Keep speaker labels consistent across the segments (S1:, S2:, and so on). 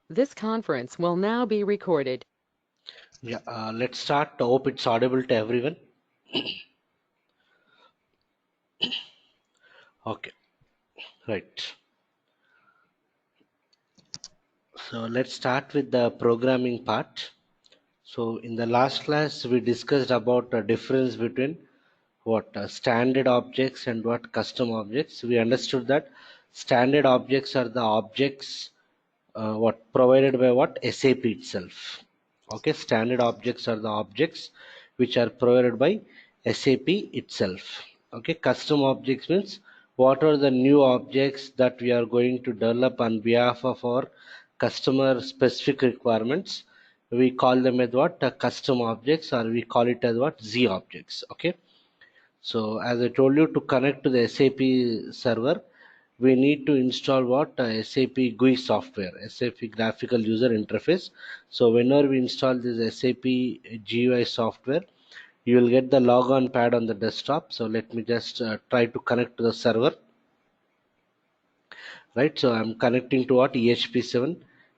S1: This conference will now be recorded.
S2: Yeah, let's start. I hope it's audible to everyone. Okay, right. So let's start with the programming part. So in the last class, we discussed about the difference between what standard objects and what custom objects. We understood that standard objects are the objects what provided by what SAP itself. Okay, standard objects are the objects which are provided by SAP itself. Okay, custom objects means what are the new objects that we are going to develop on behalf of our customer specific requirements. We call them as what custom objects, or we call it as what Z objects. Okay, so as I told you, to connect to the SAP server, we need to install what SAP GUI software, SAP Graphical User Interface. So whenever we install this SAP GUI software, you will get the logon pad on the desktop. So let me just try to connect to the server, right? So I'm connecting to what EHP7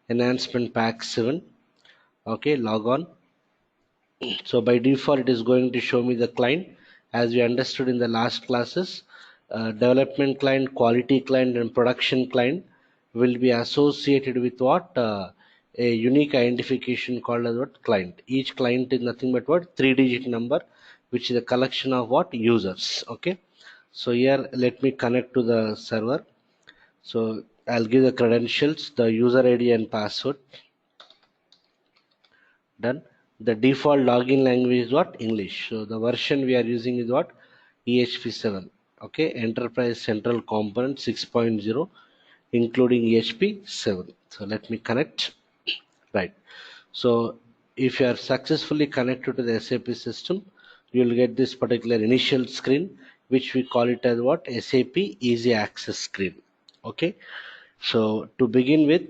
S2: enhancement pack 7. Okay, log on. So by default, it is going to show me the client. As we understood in the last classes, development client, quality client, and production client will be associated with what a unique identification called as what client. Each client is nothing but what 3-digit number, which is a collection of what users. Okay. So here, let me connect to the server. So I'll give the credentials, the user ID and password. Done. The default login language is what English. So the version we are using is what EHP7. Okay, Enterprise Central Component 6.0, including EHP7. So let me connect. Right. So if you are successfully connected to the SAP system, you will get this particular initial screen, which we call it as what SAP Easy Access screen. Okay. So to begin with,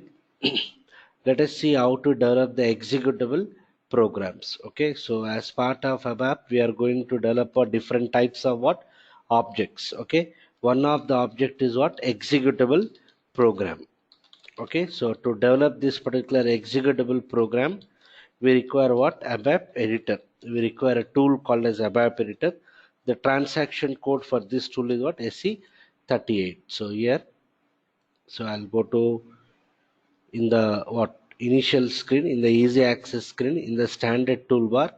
S2: let us see how to develop the executable programs. Okay, so as part of ABAP, we are going to develop different types of what objects. Okay, one of the object is what executable program. Okay, so to develop this particular executable program, we require what ABAP editor. We require a tool called as ABAP editor. The transaction code for this tool is what SE38. So here, so I'll go to in the what initial screen, in the easy access screen, in the standard toolbar.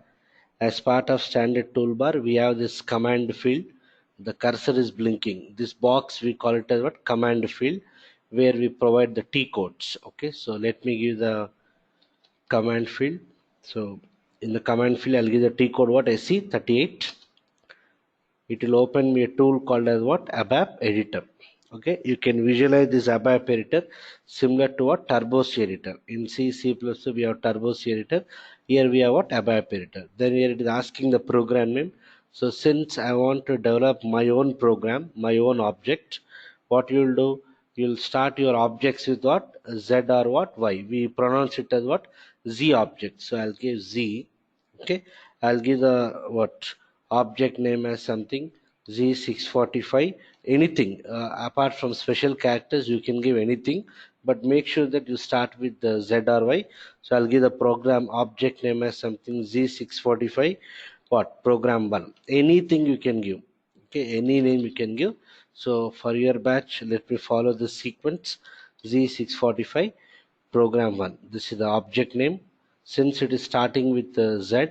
S2: As part of standard toolbar, we have this command field. The cursor is blinking. This box we call it as what command field, where we provide the T codes. Okay, so let me give the command field. So in the command field, I'll give the T code what SE38. It will open me a tool called as what ABAP editor. Okay, you can visualize this ABAP editor similar to what Turbo C editor. In C++ we have Turbo C editor. Here we have what ABAP editor. Then here it is asking the program name. So since I want to develop my own program, my own object, what you will do, you'll start your objects with what Z or what Y. We pronounce it as what Z object. So I'll give Z. Okay, I'll give the what object name as something Z645. Anything apart from special characters, you can give anything, but make sure that you start with the Z or Y. So I'll give the program object name as something Z645 what program 1. Anything you can give. Okay, any name you can give. So for your batch, let me follow the sequence. Z645 program 1. This is the object name. Since it is starting with Z,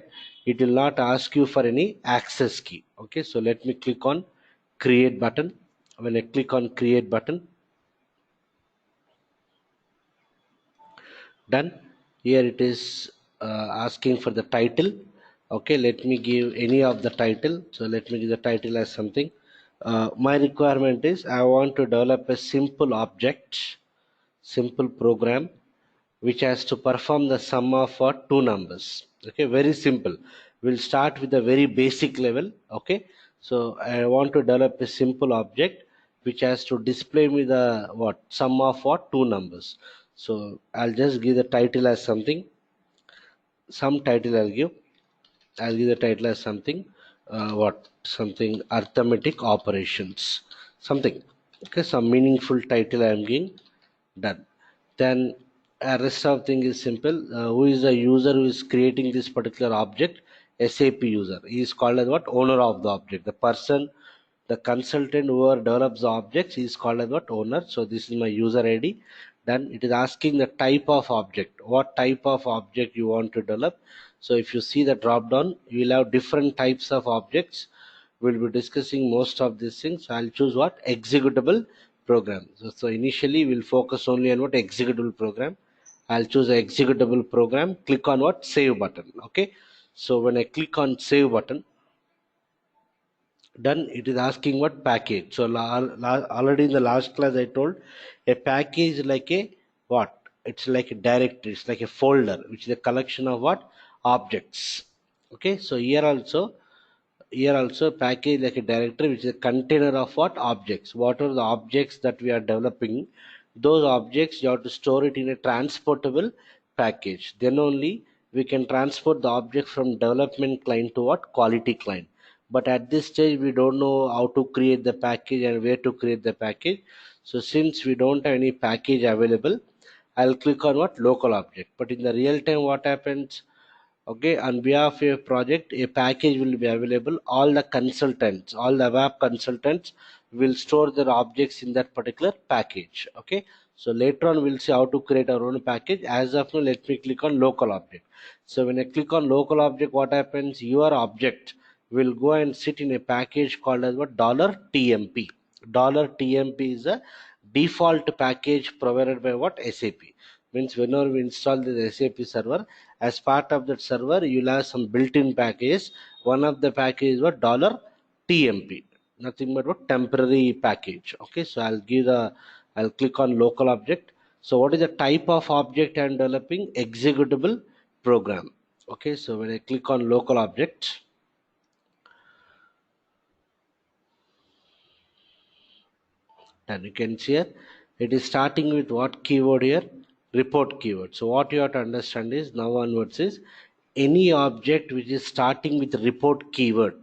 S2: it will not ask you for any access key. Okay, so let me click on create button. When I click on create button, done. Here it is asking for the title. Okay, let me give any of the title. So let me give the title as something. My requirement is I want to develop a simple object, simple program which has to perform the sum of two numbers. Okay, very simple. We'll start with the very basic level. Okay, so I want to develop a simple object which has to display me the what sum of what two numbers. So I'll just give the title as something, some title I'll give the title as something what something arithmetic operations, something. Okay, some meaningful title I am giving. Done. Then Rest of thing is simple. Who is the user who is creating this particular object? SAP user. He is called as what? Owner of the object. The person, the consultant who develops the objects is called as what? Owner. So this is my user ID. Then it is asking the type of object. What type of object you want to develop? So if you see the drop down, you will have different types of objects. We'll be discussing most of these things. So I'll choose what? Executable program. So initially we'll focus only on what? Executable program. I'll choose an executable program. Click on what? Save button. Okay. So when I click on save button, done, it is asking what package. So already in the last class I told a package like a what? It's like a directory. It's like a folder, which is a collection of what? Objects. Okay. So here also package like a directory which is a container of what? Objects. What are the objects that we are developing? Those objects you have to store it in a transportable package. Then only we can transport the object from development client to what? Quality client. But at this stage we don't know how to create the package and where to create the package. So since we don't have any package available, I'll click on what? Local object. But in the real time what happens? Okay, on behalf of a project, a package will be available. All the consultants, all the ABAP consultants will store their objects in that particular package. Okay, so later on we'll see how to create our own package. As of now, let me click on local object. So when I click on local object, what happens? Your object will go and sit in a package called as what? $tmp. $tmp is a default package provided by what? SAP. Means whenever we install the SAP server, as part of that server you'll have some built-in packages. One of the package is what? $tmp, nothing but what? Temporary package. Okay, so I'll click on local object. So what is the type of object I'm developing? Executable program. Okay, so when I click on local object, and you can see here it is starting with what keyword here? Report keyword. So what you have to understand is now onwards is any object which is starting with report keyword.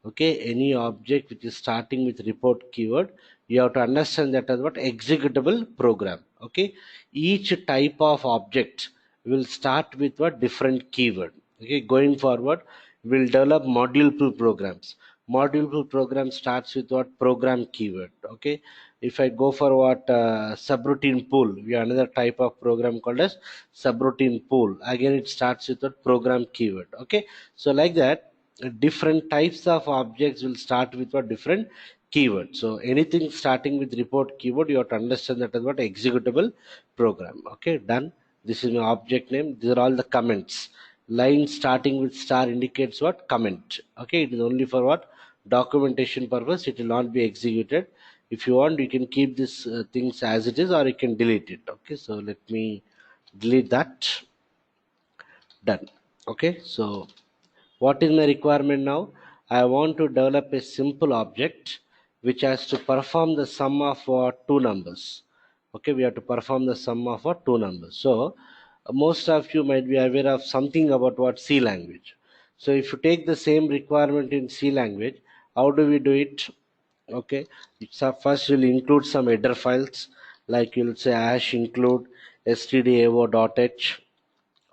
S2: Okay, any object which is starting with report keyword, you have to understand that as what? Executable program. Okay, each type of object will start with what? Different keyword. Okay, going forward we'll develop module programs. Module program starts with what? Program keyword. Okay, if I go for what? Subroutine pool, we have another type of program called as subroutine pool. Again it starts with what? Program keyword. Okay, so like that different types of objects will start with what? Different keywords. So anything starting with report keyword, you have to understand that as what? Executable program. Okay, done. This is my object name. These are all the comments. Line starting with star indicates what? Comment. Okay, it is only for what? Documentation purpose. It will not be executed. If you want, you can keep this things as it is, or you can delete it. Okay, so let me delete that. Done. Okay, so what is my requirement now? I want to develop a simple object which has to perform the sum of two numbers. Okay, we have to perform the sum of two numbers. So most of you might be aware of something about what? C language. So if you take the same requirement in C language, how do we do it? Okay, so first you'll include some header files, like you'll say hash include stdio.h.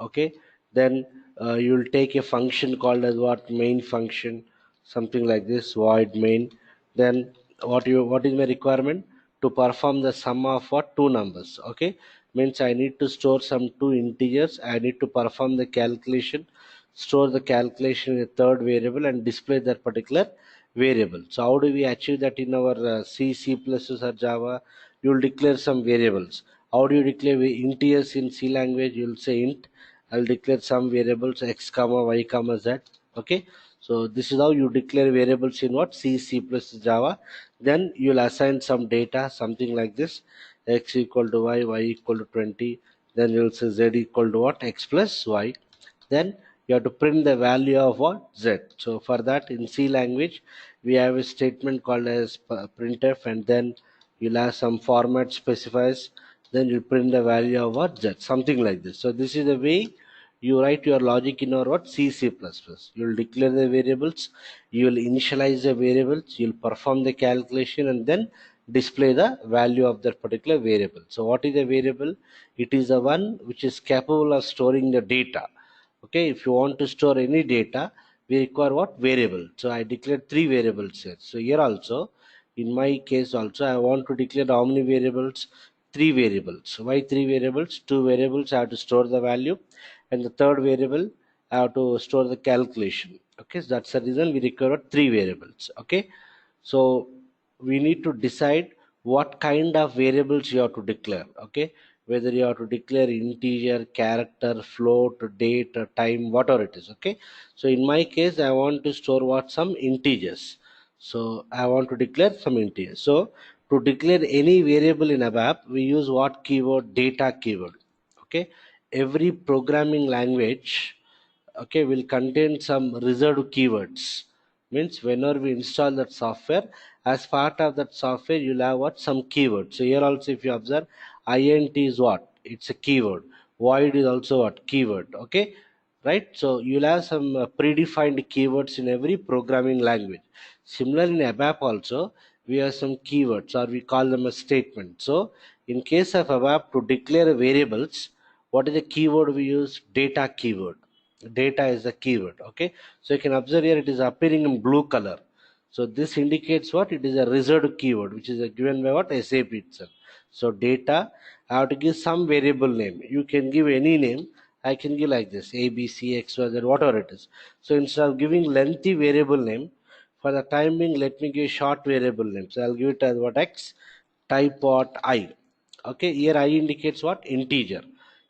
S2: Okay, then you'll take a function called as what? Main function, something like this, void main. Then what is my requirement? To perform the sum of what? Two numbers. Okay, means I need to store some two integers. I need to perform the calculation, store the calculation in a third variable, and display that particular variable. So how do we achieve that in our C++ or Java? You'll declare some variables. How do you declare integers in C language? You'll say int. I'll declare some variables x comma y comma z. Okay, so this is how you declare variables in what? C plus Java. Then you'll assign some data, something like this: x equal to y equal to 20. Then you'll say z equal to what? X plus y. Then you have to print the value of what? Z. So for that, in C language we have a statement called as printf, and then you'll have some format specifies, then you print the value of what? Z, something like this. So this is the way you write your logic in our what? C++. You'll declare the variables, you will initialize the variables, you'll perform the calculation, and then display the value of that particular variable. So what is a variable? It is the one which is capable of storing the data. Okay, if you want to store any data, we require what? Variable. So I declared three variables here. So here also, in my case also, I want to declare how many variables? Three variables. Why three variables? Two variables I have to store the value, and the third variable I have to store the calculation. Okay, so that's the reason we require three variables. Okay, so we need to decide what kind of variables you have to declare. Okay, whether you have to declare integer, character, float, date, time, whatever it is. Okay, so in my case I want to store what? Some integers. So I want to declare some integers. So to declare any variable in ABAP, we use what keyword? Data keyword. Okay, every programming language, okay, will contain some reserved keywords. Means whenever we install that software, as part of that software you'll have what? Some keywords. So here also, if you observe, int is what? It's a keyword. Void is also what? Keyword. Okay, right? So you'll have some predefined keywords in every programming language. Similar in ABAP also, we have some keywords, or we call them a statement. So in case of ABAP, to declare variables, what is the keyword we use? Data keyword. Data is the keyword. Okay, so you can observe here it is appearing in blue color. So this indicates what? It is a reserved keyword which is given by what? SAP itself. So data, I have to give some variable name. You can give any name. I can give like this: a, b, c, x, y, z, whatever it is. So instead of giving lengthy variable name, for the time being, let me give short variable name. So I'll give it as what? X, type what? I. Okay, here I indicates what? Integer.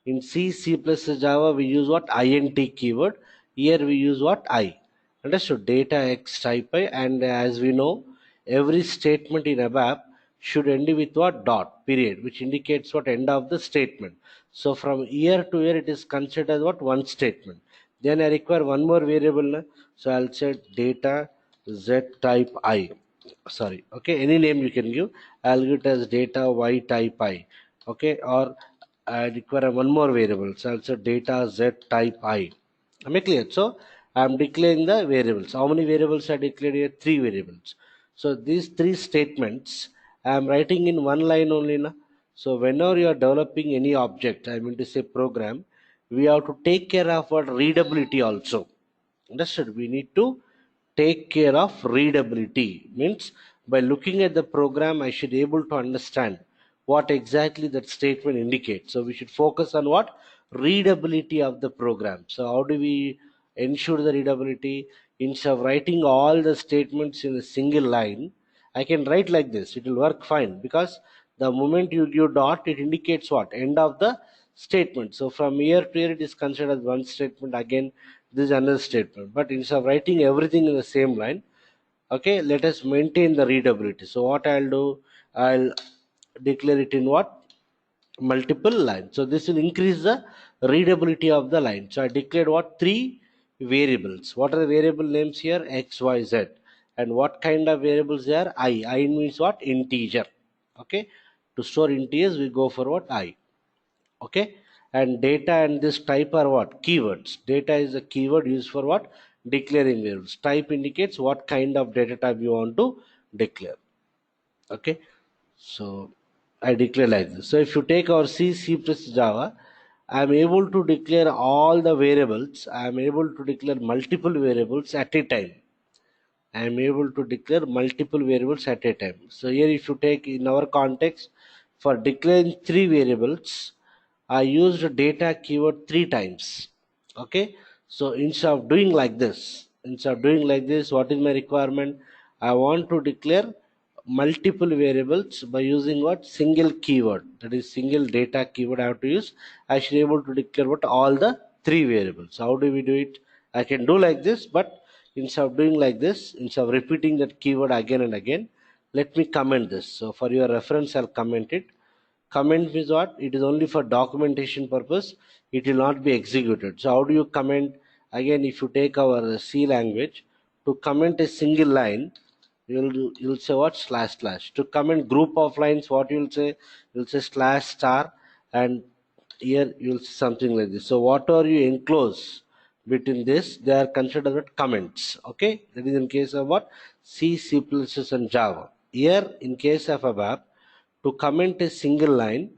S2: In C, C plus Java, we use what? Int keyword. Here we use what? I. Understood? Data X type I, and as we know, every statement in ABAP should end with what? Dot, period, which indicates what? End of the statement. So from here to here, it is considered as what? One statement. Then I require one more variable. So I'll say data Z type I. Sorry. Okay, any name you can give. I'll give it as data Y type I. Okay, or I require one more variable. So I'll say data Z type I. Am I clear? So I'm declaring the variables. How many variables are declared here? Three variables. So these three statements I'm writing in one line only. Na? So whenever you are developing any object, I mean to say program, we have to take care of what? Readability also. Understood? We need to take care of readability. Means by looking at the program, I should able to understand what exactly that statement indicates. So we should focus on what? Readability of the program. So how do we ensure the readability? Instead of writing all the statements in a single line, I can write like this. It will work fine, because the moment you give dot, it indicates what? End of the statement. So from here to here, it is considered as one statement. Again, this is another statement. But instead of writing everything in the same line, okay, let us maintain the readability. So what I'll do, I'll declare it in what? Multiple lines. So this will increase the readability of the line. So I declared what? Three variables. What are the variable names here? X, Y, Z. And what kind of variables they are? I means what? Integer. Okay, to store integers we go for what? I. Okay, and data and this type are what? Keywords. Data is a keyword used for what? Declaring variables. Type indicates what kind of data type you want to declare. Okay, so I declare like this. So if you take our C, C plus Java, I am able to declare all the variables. I am able to declare multiple variables at a time. I am able to declare multiple variables at a time. So here if you take in our context, for declaring three variables, I used data keyword three times. Okay. So instead of doing like this, what is my requirement? I want to declare multiple variables by using what? Single keyword. That is single data keyword I have to use. I should be able to declare what? All the three variables. How do we do it? I can do like this, but instead of doing like this, instead of repeating that keyword again and again, let me comment this. So for your reference, I'll comment it. Comment means what? It is only for documentation purpose. It will not be executed. So how do you comment? Again, if you take our C language, to comment a single line, you'll say what? Slash slash. To comment group of lines, what you'll say? You'll say slash star, and here you'll see something like this. So whatever you enclose between this, they are considered as comments. Okay, that is in case of what? C, C++, and Java. Here in case of ABAP, to comment a single line,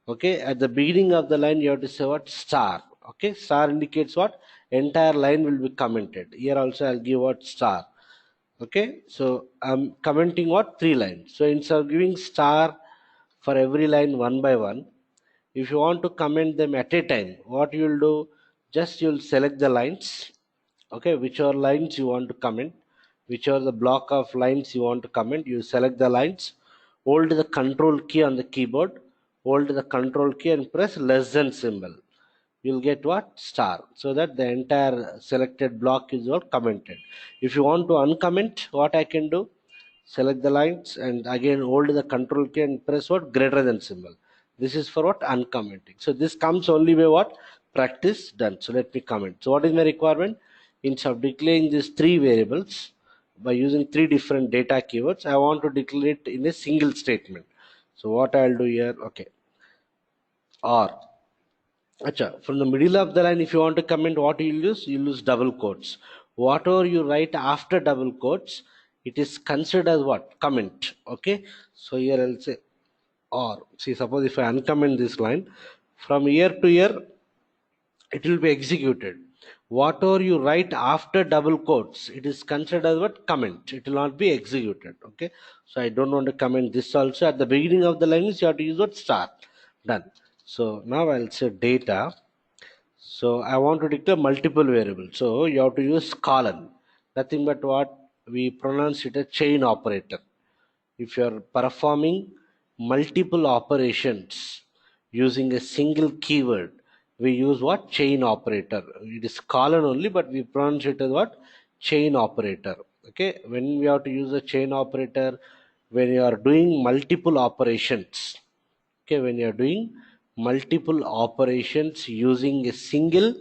S2: okay, at the beginning of the line you have to say what? Star. Okay, star indicates what? Entire line will be commented. Here also I'll give what? Star. Okay, so I'm commenting what? 3 lines. So instead of giving star for every line one by one, if you want to comment them at a time, what you will do? Just you'll select the lines. Okay, whichever lines you want to comment, whichever the block of lines you want to comment, you select the lines, hold the control key on the keyboard, hold the control key and press less than symbol. You'll get what? Star. So that the entire selected block is all commented. If you want to uncomment, what I can do? Select the lines and again hold the control key and press what? Greater than symbol. This is for what? Uncommenting. So this comes only by what? Practice done. So let me comment. So what is my requirement? Instead of declaring these 3 variables by using 3 different data keywords, I want to declare it in a single statement. So what I'll do here? Okay, or Acha, from the middle of the line, if you want to comment, what you'll use double quotes. Whatever you write after double quotes, it is considered as what? Comment. Okay. So here I'll say or. See, suppose if I uncomment this line, from year to year, it will be executed. Whatever you write after double quotes, it is considered as what? Comment. It will not be executed. Okay. So I don't want to comment this also. At the beginning of the line, you have to use what? Start. Done. So now I'll say data. So I want to declare multiple variables. So you have to use colon. Nothing but what? We pronounce it a chain operator. If you are performing multiple operations using a single keyword, we use what? Chain operator. It is colon only, but we pronounce it as what? Chain operator. Okay. When we have to use a chain operator, when you are doing multiple operations, okay, when you're doing multiple operations using a single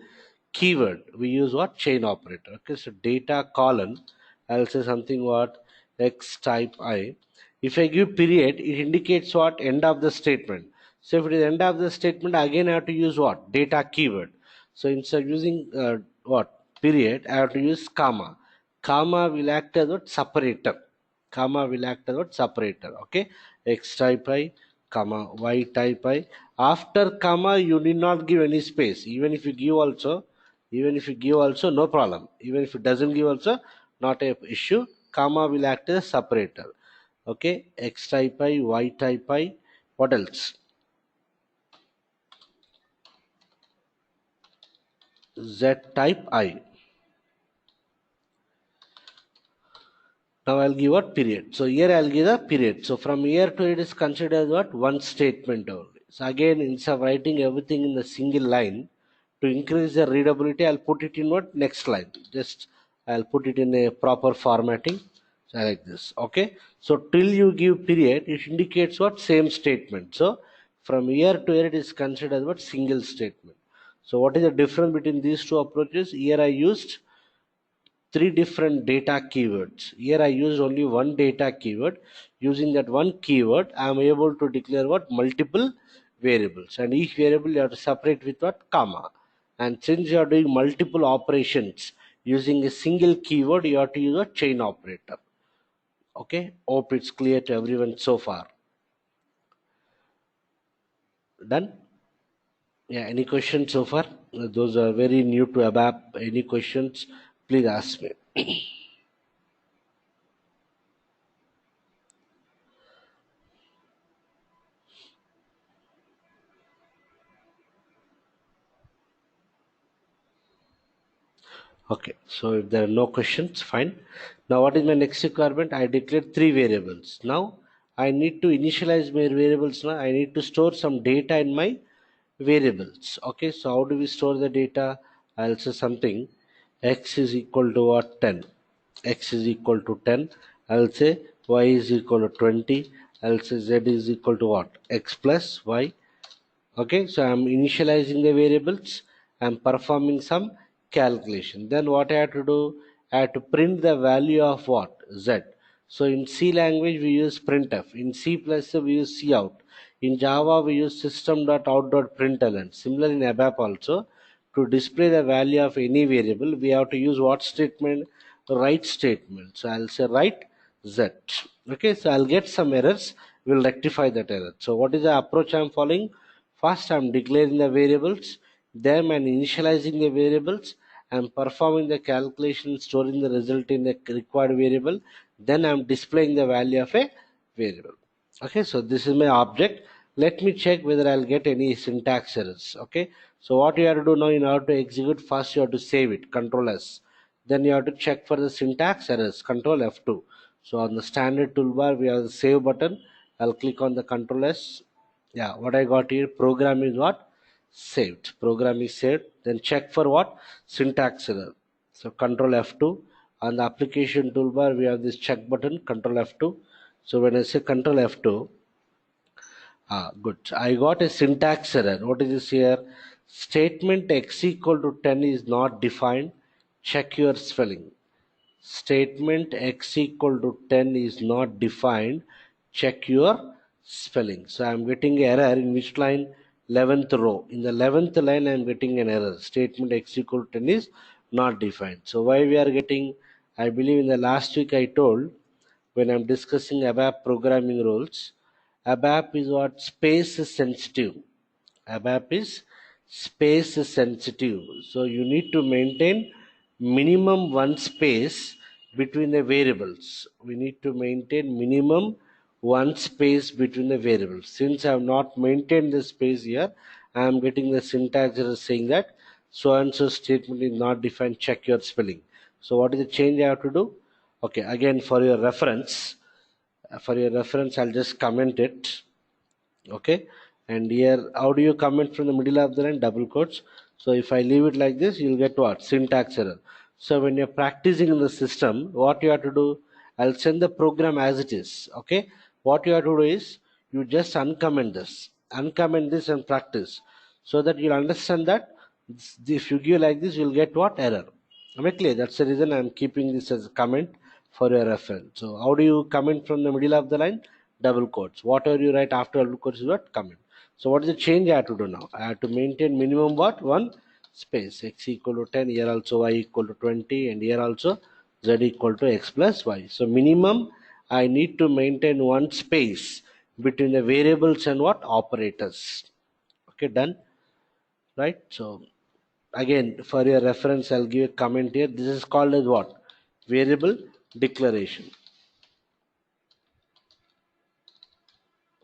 S2: keyword, we use what? Chain operator. Okay, so data colon, I'll say something what? X type I. If I give period, it indicates what? End of the statement. So if it is end of the statement, again I have to use what? Data keyword. So instead of using what? Period, I have to use comma. Comma will act as what? Separator. Comma will act as what? Separator. Okay, X type I, comma, Y type I. After comma, you need not give any space. Even if you give also, no problem. Even if it doesn't give also, not a issue. Comma will act as a separator. Okay, X type I, Y type I. What else? Z type I. Now I'll give what? Period. So here I'll give the period. So from here to it is considered as what? One statement only. So again, instead of writing everything in the single line, to increase the readability, I'll put it in what? Next line. Just I'll put it in a proper formatting. So like this. Okay. So till you give period, it indicates what? Same statement. So from here to here, it is considered as what? Single statement. So what is the difference between these two approaches? Here I used 3 different data keywords. Here I used only one data keyword. Using that one keyword, I am able to declare what? Multiple variables, and each variable you have to separate with what? Comma. And since you are doing multiple operations using a single keyword, you have to use a chain operator. Okay, hope it's clear to everyone so far. Done? Yeah, any questions so far? Those are very new to ABAP. Any questions? Please ask me. Okay, so if there are no questions, fine. Now what is my next requirement? I declared 3 variables. Now I need to initialize my variables. Now I need to store some data in my variables. Okay, so how do we store the data? I'll say something x is equal to what? 10. X is equal to 10. I'll say y is equal to 20. I'll say z is equal to what? X plus y. Okay, so I'm initializing the variables. I'm performing some calculation. Then what I have to do? I have to print the value of what? Z. So in C language we use printf. In C plus we use cout. In Java we use system.out.println. Similar in ABAP also, to display the value of any variable we have to use what statement? Write statement. So I'll say write Z. Okay, so I'll get some errors, we'll rectify that error. So what is the approach I'm following? First I'm declaring the variables, then I'm initializing the variables, I'm performing the calculation, storing the result in the required variable, then I'm displaying the value of a variable. Okay, so this is my object. Let me check whether I'll get any syntax errors. Okay, so what you have to do now, in order to execute, first you have to save it, Control S. Then you have to check for the syntax errors, Control F2. So on the standard toolbar we have the save button. I'll click on the Control S. Yeah, what I got here, program is what? Saved. Program is saved. Then check for what? Syntax error. So Control F2. On the application toolbar we have this check button, Control F2. So when I say Control F2, good. I got a syntax error. What is this here? Statement x equal to 10 is not defined. Check your spelling. Statement x equal to 10 is not defined. Check your spelling. So I am getting an error in which line? 11th row. In the 11th line I am getting an error. Statement x equal to 10 is not defined. So why we are getting? I believe in the last week I told, when I'm discussing ABAP programming rules, ABAP is what? Space sensitive. ABAP is space sensitive. So you need to maintain minimum one space between the variables. We need to maintain minimum one space between the variables. Since I have not maintained the space here, I am getting the syntax error saying that so and so statement is not defined. Check your spelling. So what is the change I have to do? Okay, again for your reference, I'll just comment it. Okay, and here how do you comment from the middle of the line? Double quotes. So if I leave it like this, you'll get what? Syntax error. So when you're practicing in the system, what you have to do, I'll send the program as it is. Okay, what you have to do is you just uncomment this and practice, so that you'll understand that if you give like this, you'll get what? Error. Am I clear? That's the reason I'm keeping this as a comment for your reference. So how do you comment from the middle of the line? Double quotes. Whatever you write after double quotes is what? Comment. So what is the change I have to do now? I have to maintain minimum what? One space. X equal to 10, here also y equal to 20, and here also z equal to x plus y. So minimum I need to maintain one space between the variables and what? Operators. Okay, done. Right? So again, for your reference, I'll give a comment here. This is called as what? Variable declaration.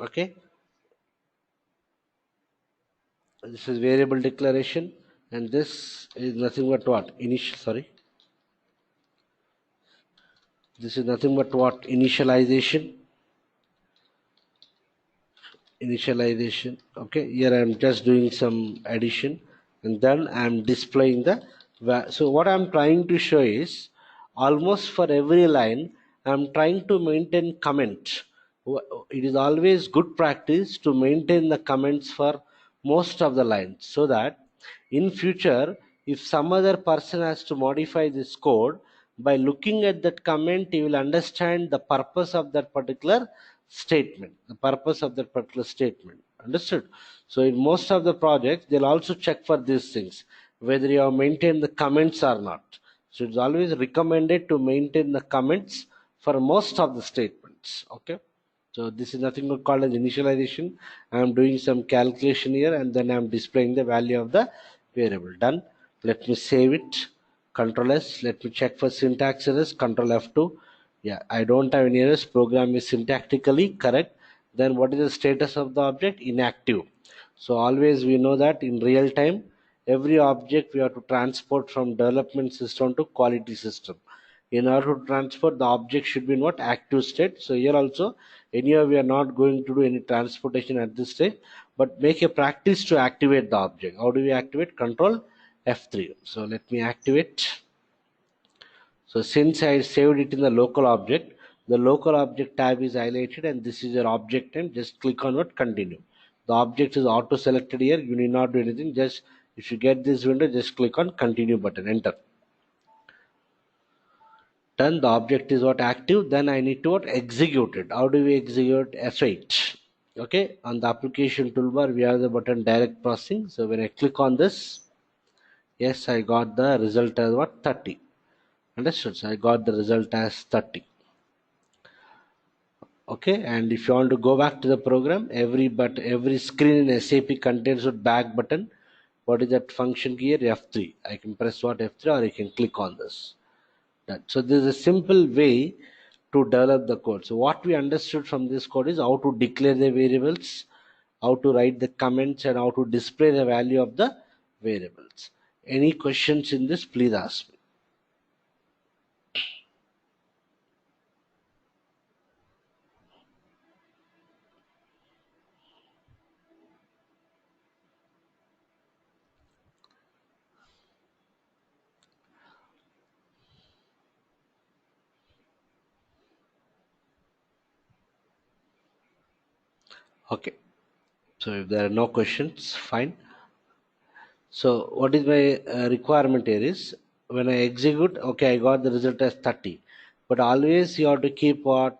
S2: Okay, this is variable declaration, and this is nothing but what? This is nothing but what? Initialization. Okay, here I am just doing some addition, and then I am displaying the so what I am trying to show is, almost for every line I am trying to maintain comment. It is always good practice to maintain the comments for most of the lines, so that in future, if some other person has to modify this code, by looking at that comment, he will understand the purpose of that particular statement. The purpose of that particular statement. Understood? So in most of the projects, they'll also check for these things, whether you have maintained the comments or not. So it's always recommended to maintain the comments for most of the statements. Okay. So this is nothing but called as initialization. I am doing some calculation here, and then I am displaying the value of the variable. Done. Let me save it. Control S. Let me check for syntax errors. Control F2. Yeah, I don't have any errors. Program is syntactically correct. Then what is the status of the object? Inactive. So always we know that in real time, every object we have to transport from development system to quality system. In order to transport, the object should be in what? Active state. So here also, anyway, we are not going to do any transportation at this stage, but make a practice to activate the object. How do we activate? Control F3. So let me activate. So since I saved it in the local object, the local object tab is highlighted, and this is your object, and just click on what? Continue. The object is auto selected here. You need not do anything. Just if you get this window, just click on continue button, enter. Done. The object is what? Active. Then I need to what? Execute it. How do we execute? F8. Okay, on the application toolbar we have the button direct processing. So when I click on this, yes, I got the result as what? 30. Understood? So I got the result as 30. Okay, and if you want to go back to the program, every screen in SAP contains a back button. What is that function here? F3. I can press what F3, or I can click on this. That. So this is a simple way to develop the code. So what we understood from this code is how to declare the variables, how to write the comments, and how to display the value of the variables. Any questions in this, please ask me. Okay, so if there are no questions, fine. So what is my requirement here is, when I execute, okay, I got the result as 30. But always you have to keep what?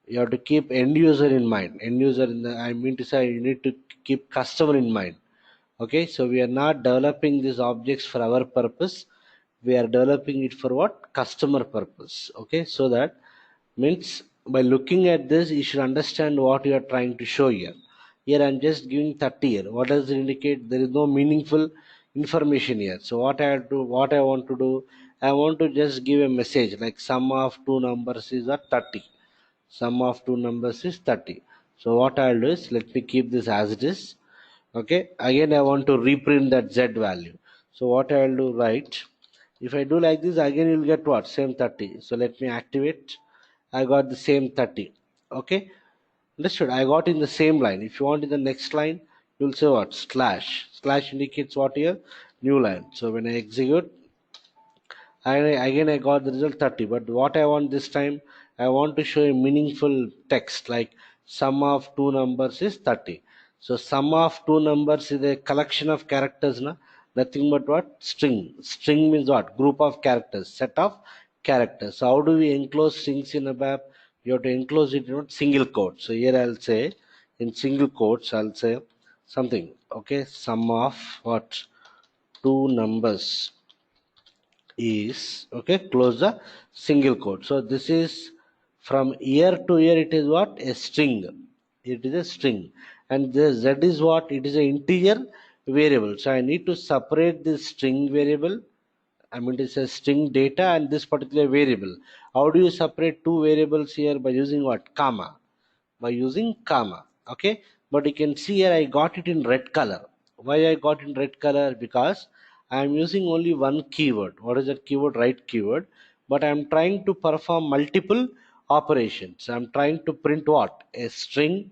S2: You have to keep end user in mind. End user in the, I mean to say, you need to keep customer in mind. Okay, so we are not developing these objects for our purpose. We are developing it for what? Customer purpose. Okay, so that means by looking at this, you should understand what you are trying to show here. Here I'm just giving 30 here. What does it indicate? There is no meaningful information here. So what I want to do, I want to just give a message like sum of two numbers is at 30. Sum of two numbers is 30. So what I'll do is, let me keep this as it is. Okay, again I want to reprint that z value. So what I'll do, right? If I do like this, again you'll get what? Same 30. So let me activate. I got the same 30. Okay, understood. I got in the same line. If you want in the next line, you'll say what? Slash. Slash indicates what here? New line. So when I execute, again I got the result 30. But what I want this time, I want to show a meaningful text like sum of two numbers is 30. So sum of two numbers is a collection of characters, na? Nothing but what? String. String means what? Group of characters, set of characters. So how do we enclose strings in ABAP? You have to enclose it in single quote. So here I'll say, in single quotes, I'll say something. Okay, sum of what? Two numbers is, okay, close the single quote. So this is from year to year, it is what? A string. It is a string. And the z is what? It is an integer variable. So I need to separate this string variable, I mean it's a string data, and this particular variable. How do you separate two variables here? By using what? Comma. By using comma. Okay, but you can see here I got it in red color. Why I got in red color? Because I am using only one keyword. What is that keyword? Right keyword. But I am trying to perform multiple operations. I am trying to print what? A string,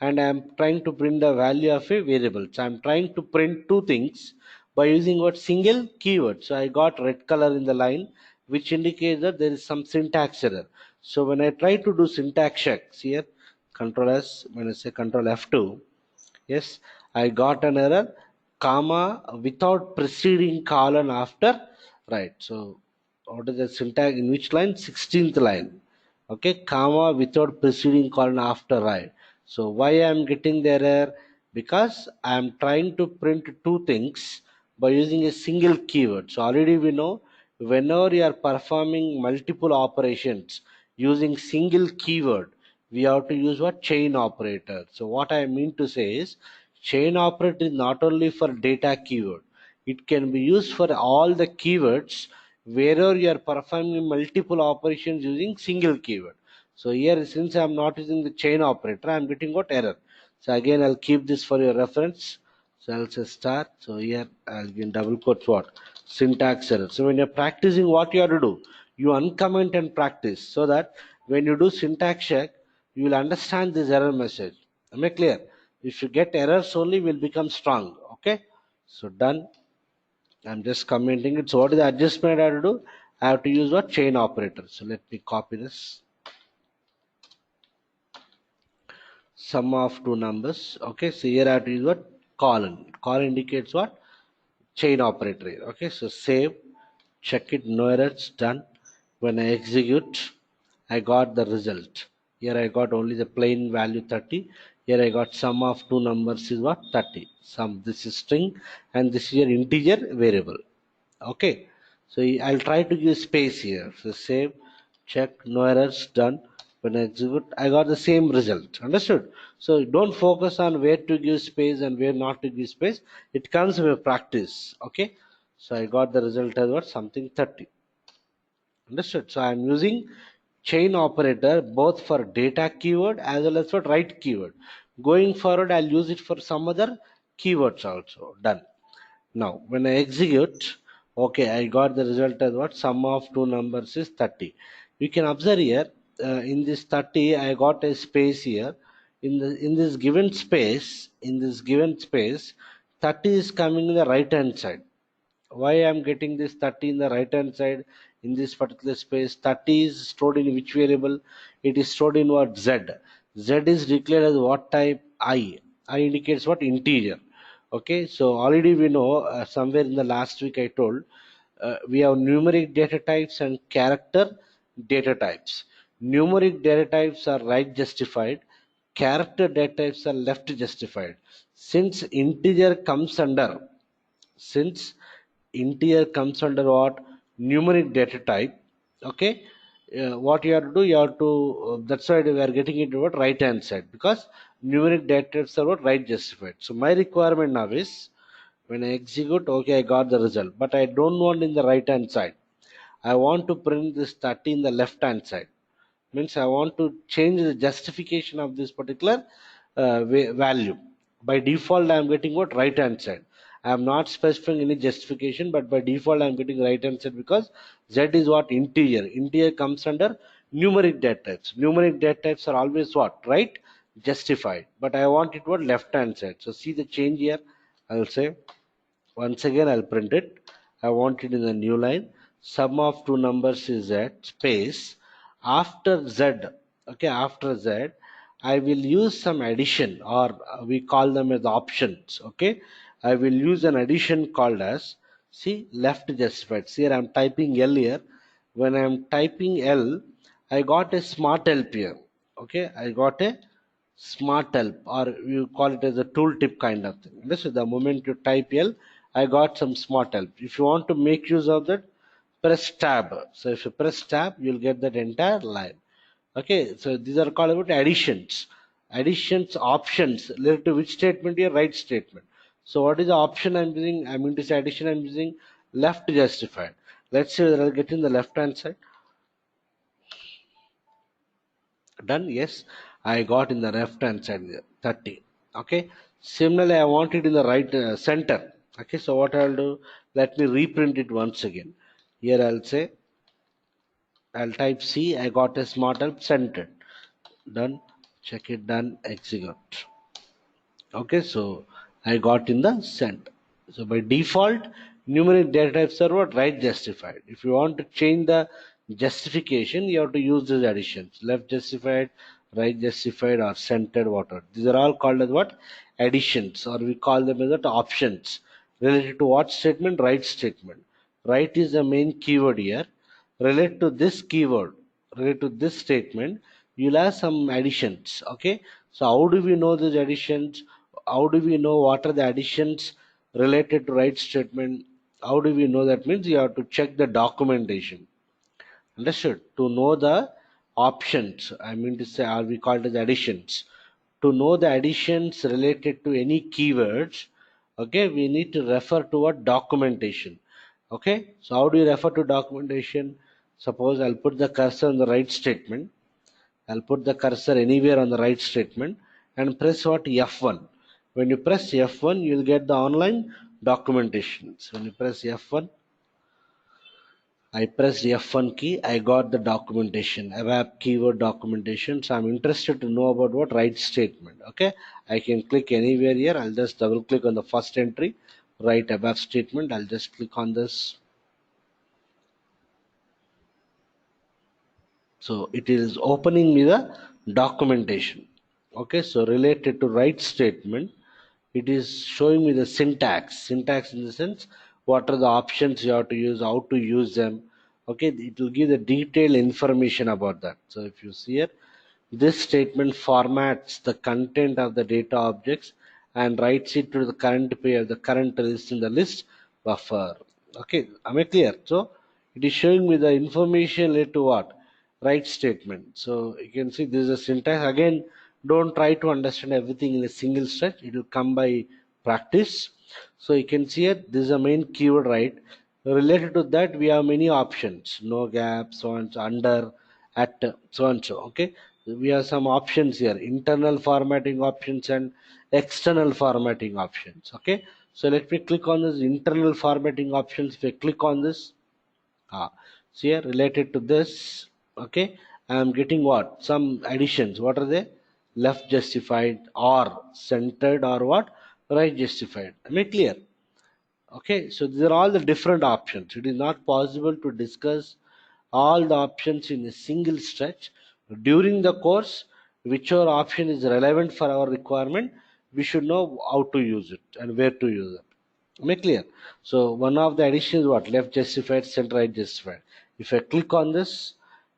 S2: and I am trying to print the value of a variable. So I am trying to print two things by using what? Single keyword. So I got red color in the line, which indicates that there is some syntax error. So when I try to do syntax checks here, control S, when I say control F2, yes, I got an error, comma without preceding colon after, right? So what is the syntax in which line? 16th line. Okay, comma without preceding colon after, right? So why I am getting the error? Because I am trying to print two things by using a single keyword. So already we know, whenever you are performing multiple operations using single keyword, we have to use what? Chain operator. So what I mean to say is, chain operator is not only for data keyword, it can be used for all the keywords wherever you are performing multiple operations using single keyword. So here, since I am not using the chain operator, I am getting what? Error. So again I'll keep this for your reference. So I'll say start. So here I'll give double quotes what? Syntax error. So when you're practicing, what you have to do, you uncomment and practice, so that when you do syntax check, you will understand this error message. Am I clear? If you get errors only, will become strong. Okay, so done. I'm just commenting it. So what is the adjustment I have to do? I have to use what? Chain operator. So let me copy this. Sum of two numbers. Okay, so here I have to use what? Colon. Colon indicates what? Chain operator here. Okay, so save, check it, no errors, done. When I execute, I got the result. Here I got only the plain value 30. Here I got sum of two numbers is what? 30. Sum, this is string, and this is your integer variable. Okay, so I'll try to give space here. So save, check, no errors, done. When I execute, I got the same result. Understood? So don't focus on where to give space and where not to give space. It comes with practice. Okay. So I got the result as what? Something 30. Understood? So I'm using chain operator both for data keyword as well as for write keyword. Going forward, I'll use it for some other keywords also. Done. Now, when I execute, okay, I got the result as what? Sum of two numbers is 30. You can observe here, in this 30, I got a space here. In this given space, 30 is coming in the right hand side. Why I'm getting this 30 in the right hand side in this particular space? 30 is stored in which variable? It is stored in what? Z. Z is declared as what type? I indicates what? Integer. Okay, so already we know, somewhere in the last week I told, we have numeric data types and character data types. Numeric data types are right justified, character data types are left justified. Since integer comes under what? Numeric data type. Okay. What you have to do, you have to, that's why we are getting into what? Right hand side, because numeric data types are what? Right justified. So my requirement now is, when I execute, okay, I got the result, but I don't want in the right hand side. I want to print this 30 in the left hand side. Means I want to change the justification of this particular value. By default, I am getting what? Right hand side. I am not specifying any justification, but by default, I am getting right hand side because Z is what? Integer. Integer comes under numeric data types. Numeric data types are always what? Right justified. But I want it what? Left hand side. So see the change here. I'll say, once again, I'll print it. I want it in the new line. Sum of two numbers is Z space. After Z, okay, after Z, I will use some addition, or we call them as options. Okay, I will use an addition called as, see, left justified. See here, I'm typing L here. When I'm typing L, I got a smart help here. Okay, I got a smart help, or you call it as a tooltip kind of thing. This is the moment you type L, I got some smart help. If you want to make use of that, press tab. So if you press tab, you'll get that entire line. Okay, so these are called about additions. Additions, options related to which statement here? Right statement. So what is the option I'm using? I'm going to say addition, I'm using left justified. Let's say that I'll get in the left hand side. Done. Yes, I got in the left hand side there, 30. Okay, similarly I want it in the right center. Okay, so what I'll do, let me reprint it once again. Here I'll say, I'll type C, I got a smart help centered. Done. Check it. Done. Execute. Okay, so I got in the center. So by default, numeric data types are what? Right justified. If you want to change the justification, you have to use these additions: left justified, right justified, or centered, whatever. These are all called as what? Additions, or we call them as what? Options, related to what statement? Right statement. Right is the main keyword here. Relate to this keyword, relate to this statement, you'll have some additions. Okay, so how do we know these additions? How do we know what are the additions related to right statement? How do we know that? Means you have to check the documentation. Understood? To know the options, I mean to say, are we called as additions? To know the additions related to any keywords, okay, we need to refer to a documentation. Okay, so how do you refer to documentation? Suppose I'll put the cursor on the right statement. I'll put the cursor anywhere on the right statement and press what? F1. When you press F1, you'll get the online documentations. When you press F1, I pressed F1 key, I got the documentation, ABAP keyword documentation. So I'm interested to know about what? Right statement. Okay, I can click anywhere here. I'll just double click on the first entry, right ABAP statement. I'll just click on this. So it is opening me the documentation. Okay, so related to right statement, it is showing me the syntax. Syntax in the sense, what are the options you have to use, how to use them. Okay, it will give the detailed information about that. So if you see here, this statement formats the content of the data objects and writes it to the current pair, the current list in the list buffer. Okay, am I clear? So it is showing me the information related to what? right statement. So you can see this is a syntax. Again, don't try to understand everything in a single stretch. It will come by practice. So you can see it, this is a main keyword, right? Related to that, we have many options: no gap, so and so, under, at, so and so. Okay, we have some options here: internal formatting options and external formatting options. Okay, so let me click on this internal formatting options. If I click on this, so here related to this, okay, I am getting what? Some additions. What are they? Left justified or centered or what? Right justified. Am I clear? Okay, so these are all the different options. It is not possible to discuss all the options in a single stretch. During the course, whichever option is relevant for our requirement, we should know how to use it and where to use it. Make clear? So one of the additions, what? Left justified, center right justified. If I click on this,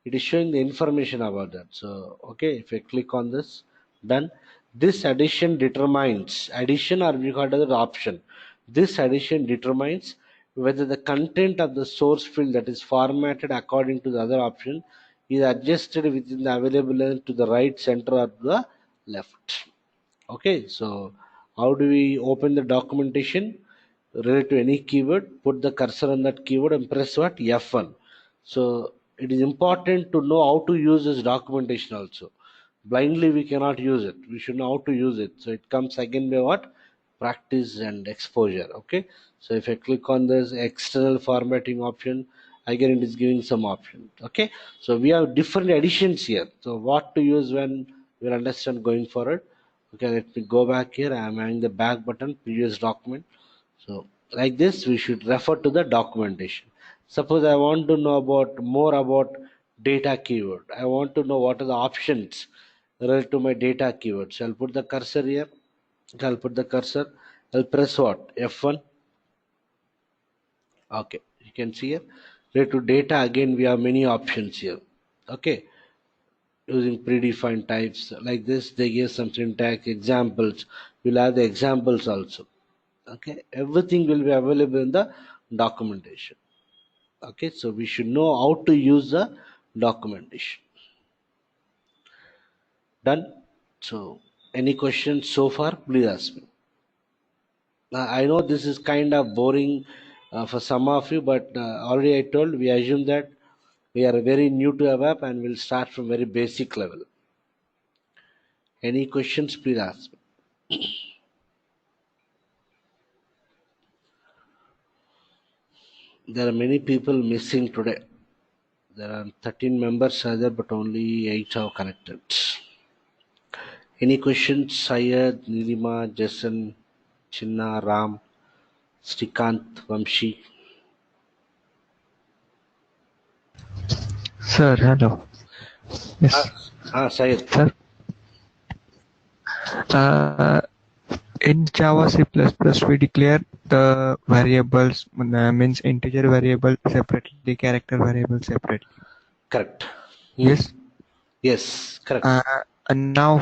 S2: it is showing the information about that. So okay, if I click on this, done. This addition determines addition, or we call it as option. This addition determines whether the content of the source field that is formatted according to the other option is adjusted within the available length to the right, center, or to the left. Okay, so how do we open the documentation? Related to any keyword, put the cursor on that keyword and press what? F1. So it is important to know how to use this documentation also. Blindly we cannot use it. We should know how to use it. So it comes again by what? Practice and exposure. Okay, so if I click on this external formatting option, again it is giving some option. Okay, so we have different additions here. So what to use when we'll understand going forward. Okay, let me go back here. I am having the back button, previous document. So like this, we should refer to the documentation. Suppose I want to know about more about data keyword. I want to know what are the options related to my data keyword. So I'll put the cursor here. I'll put the cursor. I'll press what? F1. Okay, you can see here. Related to data, again we have many options here. Okay, using predefined types like this, they give some syntax examples. We'll have the examples also. Okay, everything will be available in the documentation. Okay, so we should know how to use the documentation. Done. So any questions so far, please ask me. I know this is kind of boring for some of you, but already I told, we assume that we are very new to ABAP and we'll start from very basic level. Any questions, please ask me. There are many people missing today. There are 13 members are there, but only 8 are connected. Any questions? Syed, Nilima, Jason, Chinna, Ram, Srikant, Vamshi.
S3: Sir, hello. Yes,
S2: Syed.
S3: sir. Uh, in Java C++, we declare the variables, means integer variable separately, character variable separately.
S2: Correct.
S3: Yes.
S2: Yes, correct.
S3: And now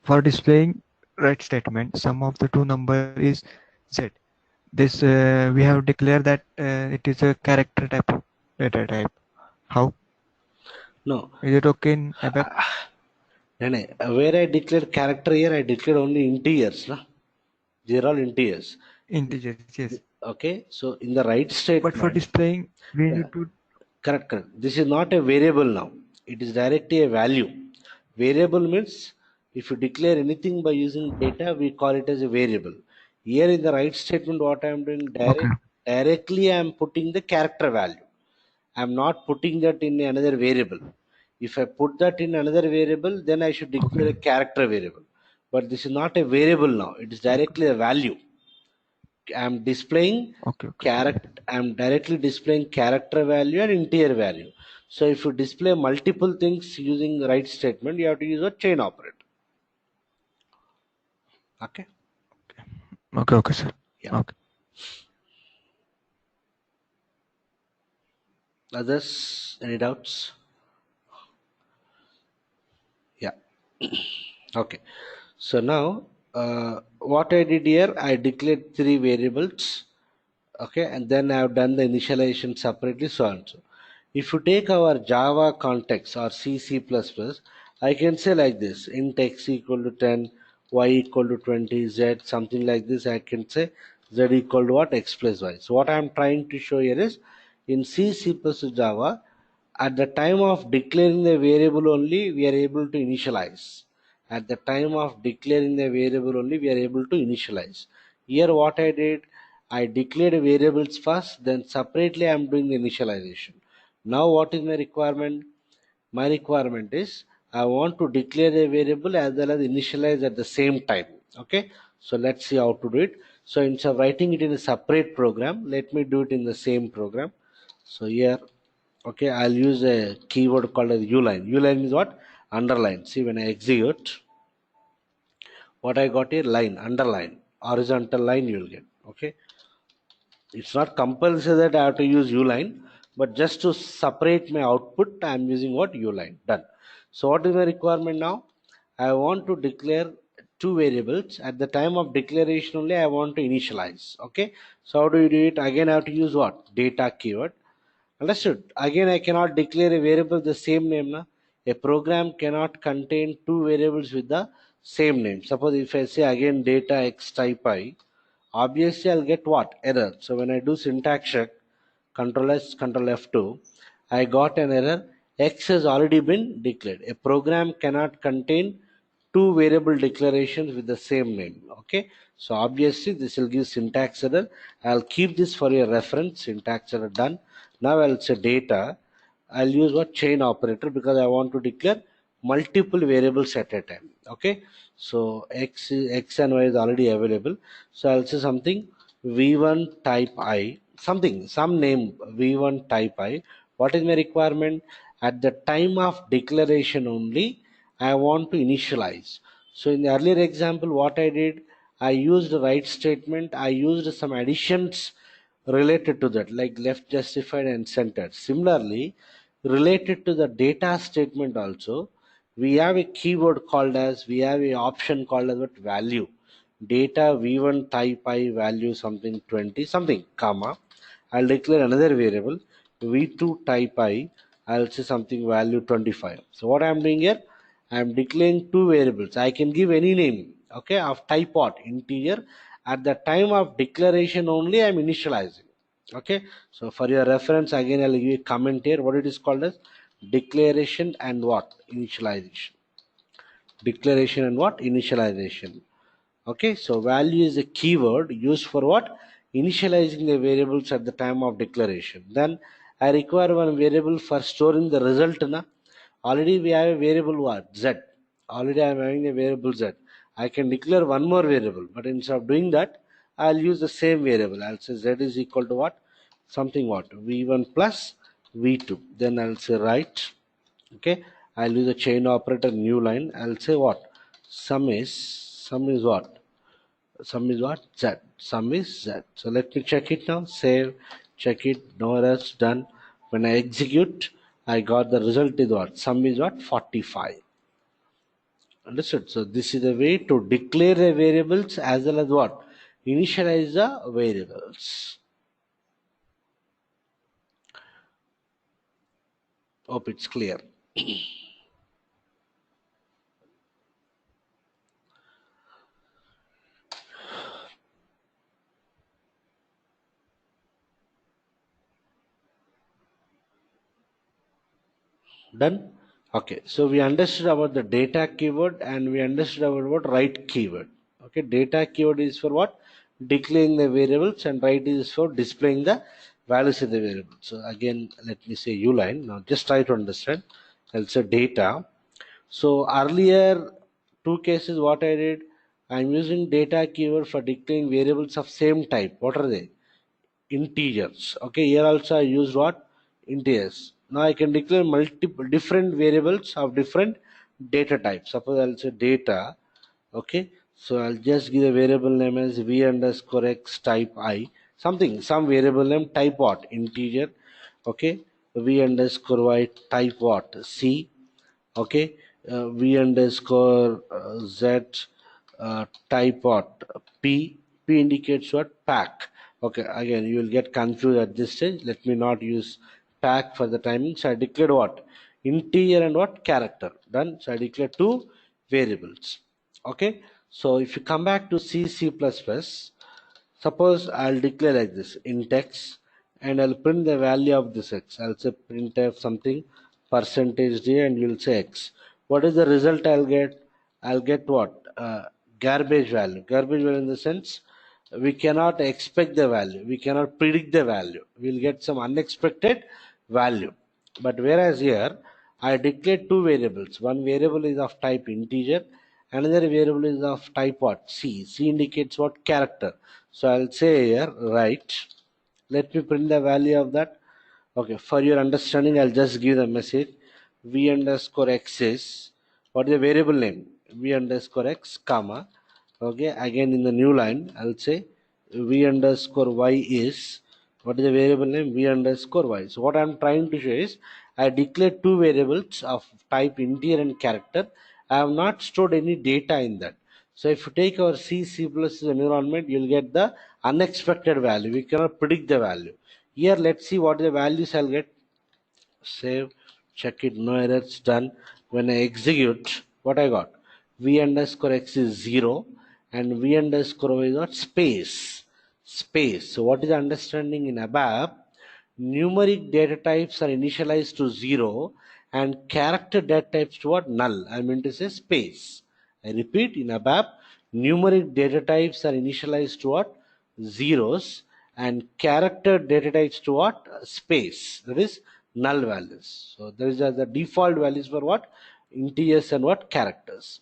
S3: for displaying right statement, sum of the two number is z. This we have declared that it is a character type of data type. How?
S2: No.
S3: Is it okay in ABAP?
S2: Where I declared character here, I declared only integers. No? These are all integers.
S3: Integers, yes.
S2: Okay, so in the right
S3: But for
S2: statement,
S3: displaying, we
S2: yeah,
S3: need to.
S2: correct, correct. This is not a variable now. It is directly a value. Variable means if you declare anything by using data, we call it as a variable. Here in the right statement, what I am doing
S3: Okay.
S2: directly, I am putting the character value. I am not putting that in another variable. If I put that in another variable, then I should declare a
S3: Okay.
S2: character variable. But this is not a variable now. It is
S3: Okay.
S2: directly a value. I'm displaying
S3: Okay. Okay.
S2: character. I'm directly displaying character value and integer value. So if you display multiple things using the right statement, you have to use a chain operator. Okay.
S3: Okay. Okay, sir.
S2: Yeah.
S3: Okay.
S2: Others, any doubts? Yeah. Okay. So now, what I did here, I declared three variables. Okay, and then I have done the initialization separately, so on. So If you take our Java context or C++, I can say like this: int x equal to 10, y equal to 20, z something like this. I can say z equal to what? X plus y. So what I am trying to show here is, in C++ Java, at the time of declaring the variable only, we are able to initialize. At the time of declaring the variable only, we are able to initialize. Here what I did, I declared variables first, then separately I am doing the initialization. Now what is my requirement? My requirement is, I want to declare a variable as well as initialize at the same time. Okay, so let's see how to do it. So instead of writing it in a separate program, let me do it in the same program. So here, okay, I'll use a keyword called as uline. Uline is what? Underline. See, when I execute, what I got here? Line, underline, horizontal line you will get. Okay, it's not compulsory that I have to use uline, but just to separate my output, I am using what? Uline. Done. So what is my requirement now? I want to declare two variables. At the time of declaration only, I want to initialize. Okay, so how do you do it? Again, I have to use what? Data keyword. Understood? Again, I cannot declare a variable the same name. Na? A program cannot contain two variables with the same name. Suppose if I say again data x type I, obviously I'll get what? Error. So when I do syntax check, Control S, Control F2, I got an error. X has already been declared. A program cannot contain two variable declarations with the same name. Okay, so obviously this will give syntax error. I'll keep this for your reference. Syntax error done. Now I'll say data. I'll use what? Chain operator, because I want to declare multiple variables at a time. Okay, so x and y is already available. So I'll say something v1 type I, something, some name v1 type I. What is my requirement? At the time of declaration only, I want to initialize. So in the earlier example, what I did, I used the write statement. I used some additions related to that, like left justified and centered. Similarly, related to the data statement also, we have a keyword called as, we have a option called as what? Value. Data v1 type I value something 20 something, comma. I'll declare another variable v2 type I. I'll say something value 25. So what I'm doing here, I'm declaring two variables. I can give any name, okay, of type what? Integer. At the time of declaration only, I'm initializing. Okay, so for your reference, again I'll give you a comment here what it is called as: declaration and what? Initialization. Declaration and what? Initialization. Okay, so value is a keyword used for what? Initializing the variables at the time of declaration. Then I require one variable for storing the result. Na? Already we have a variable what? Z. Already I am having a variable Z. I can declare one more variable, but instead of doing that, I'll use the same variable. I'll say Z is equal to what? Something what? V1 plus V2. Then I'll say write. Okay, I'll use a chain operator, new line. I'll say what? Sum is what? Sum is what? Z. Sum is Z. So let me check it now. Save, check it, no errors, done. When I execute, I got the result is what? Sum is what? 45. Understood? So this is a way to declare the variables as well as what? Initialize the variables. Hope it's clear. Done. Okay, so we understood about the data keyword and we understood about what? Write keyword. Okay, data keyword is for what? Declaring the variables, and write is for displaying the values in the variable. So again, let me say uline. Now just try to understand. I'll say data. So earlier two cases, what I did, I'm using data keyword for declaring variables of same type. What are they? Integers. Okay, here also I used what? Integers. Now I can declare multiple different variables of different data types. Suppose I'll say data. Okay, so I'll just give a variable name as v underscore x type I, something, some variable name type what? Integer. Okay, v underscore y type what? C. Okay, v underscore z type what? P. Indicates what? Pack. Okay, again you will get confused at this stage. Let me not use tag for the timing. So I declared what? Integer and what? Character. Done. So I declared two variables. Okay. So if you come back to C++, suppose I'll declare like this, int x, and I'll print the value of this x. I'll say printf something percentage d, and you'll say x. What is the result I'll get? I'll get what? Garbage value. Garbage value in the sense we cannot expect the value. We cannot predict the value. We'll get some unexpected value. But whereas here, I declare two variables. One variable is of type integer, another variable is of type what? C. C indicates what? Character. So I'll say here, right. Let me print the value of that. Okay, for your understanding, I'll just give the message. V underscore x is, what is the variable name? V underscore x, comma. Okay, again in the new line, I'll say V underscore y is, what is the variable name? V underscore y. So what I'm trying to show is, I declare two variables of type integer and character. I have not stored any data in that. So if you take our C++ environment, you'll get the unexpected value. We cannot predict the value. Here, let's see what the values I'll get. Save, check it, no errors, done. When I execute, what I got? V underscore x is 0 and V underscore y is what? Space. Space. So what is the understanding in ABAP? Numeric data types are initialized to 0 and character data types to what? Null. I mean to say space. I repeat, in ABAP, numeric data types are initialized to what? Zeros, and character data types to what? Space. That is null values. So there is the default values for what? Integers and what? Characters.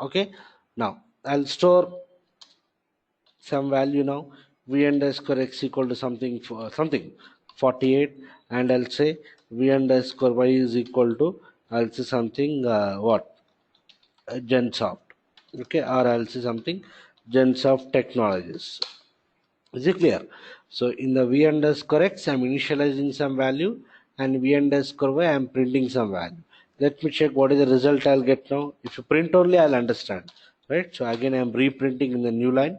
S2: Okay. Now I'll store some value now. V underscore x equal to something for something 48, and I'll say V underscore y is equal to, I'll say something what? Gensoft. Okay, or I'll say something Gensoft Technologies. Is it clear? So in the V underscore x, I'm initializing some value, and V underscore y, I'm printing some value. Let me check what is the result I'll get now. If you print only, I'll understand. Right? So again, I'm reprinting in the new line.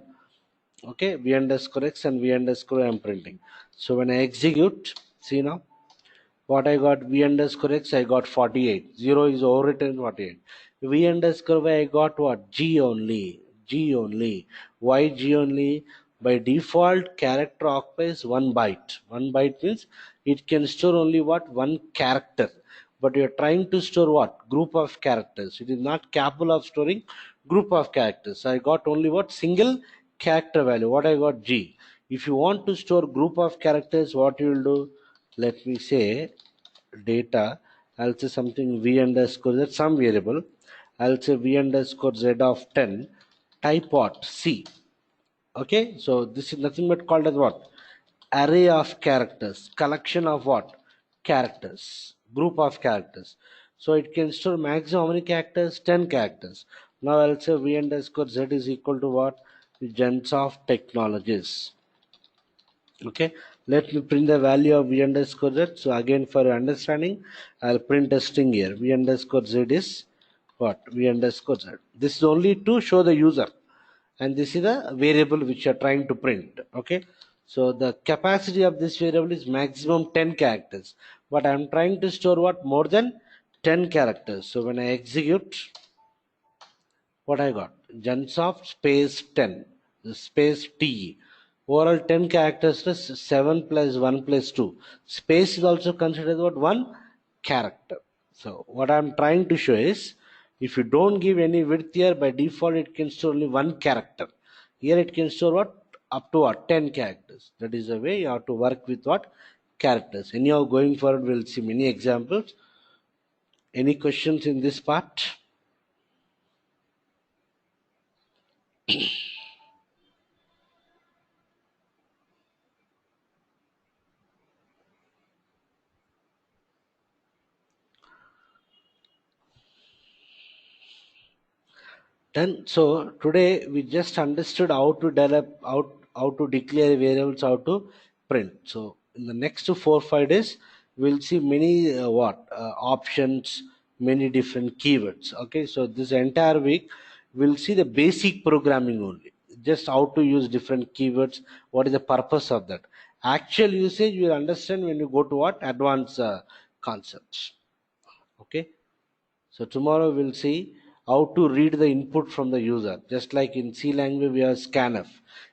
S2: Okay, V underscore x and V underscore y, I'm printing. So when I execute, see now, what I got? V underscore x, I got 48. 0 is overwritten 48. V underscore y, I got what? G only. G only. Why G only? By default, character occupies 1 byte. 1 byte means it can store only what? One character. But you're trying to store what? Group of characters. It is not capable of storing group of characters. So I got only what? Single character value. What I got? G. If you want to store group of characters, what you will do? Let me say data. I'll say something v underscore z, some variable. I'll say v underscore z of 10. Type what? C. Okay, so this is nothing but called as what? Array of characters. Collection of what? Characters. Group of characters. So it can store maximum how many characters? 10 characters. Now I'll say v underscore z is equal to what? Gensoft Technologies. Okay, let me print the value of v underscore z. So again, for your understanding, I'll print a string here. V underscore z is what? V underscore z. This is only to show the user, and this is the variable which you are trying to print. Okay, so the capacity of this variable is maximum 10 characters, but I'm trying to store what? More than 10 characters. So when I execute, what I got? Gensoft space 10 space T. Overall 10 characters is 7 plus 1 plus 2. Space is also considered what? One character. So what I'm trying to show is, if you don't give any width here, by default it can store only one character. Here it can store what? Up to what? 10 characters. That is the way you have to work with what? Characters. Anyhow, going forward, we'll see many examples. Any questions in this part? Then, so today we just understood how to develop, how to declare variables, how to print. So in the next 4-5 days, we'll see many options, many different keywords. Okay, so this entire week we'll see the basic programming only, just how to use different keywords. What is the purpose of that? Actual usage you will understand when you go to what advanced concepts. Okay, so tomorrow we'll see how to read the input from the user. Just like in C language we have scanf,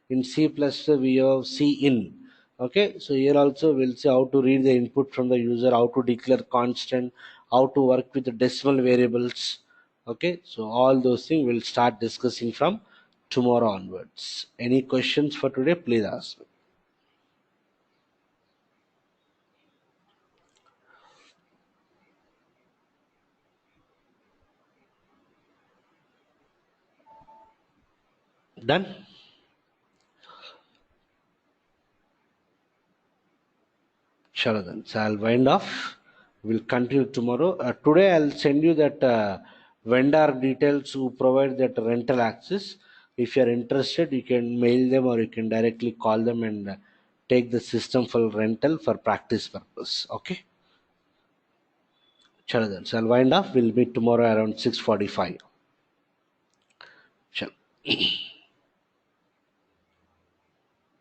S2: in C plus we have cin. Okay, so here also we'll see how to read the input from the user, how to declare constant, how to work with the decimal variables. Okay, so all those things we'll start discussing from tomorrow onwards. Any questions for today? Please ask me. Done? Sure then. So I'll wind off. We'll continue tomorrow. Today I'll send you that vendor details who provide that rental access. If you're interested, you can mail them or you can directly call them and take the system for rental for practice purpose. Okay. Sure then. So I'll wind off. We'll meet tomorrow around 6:45. Sure.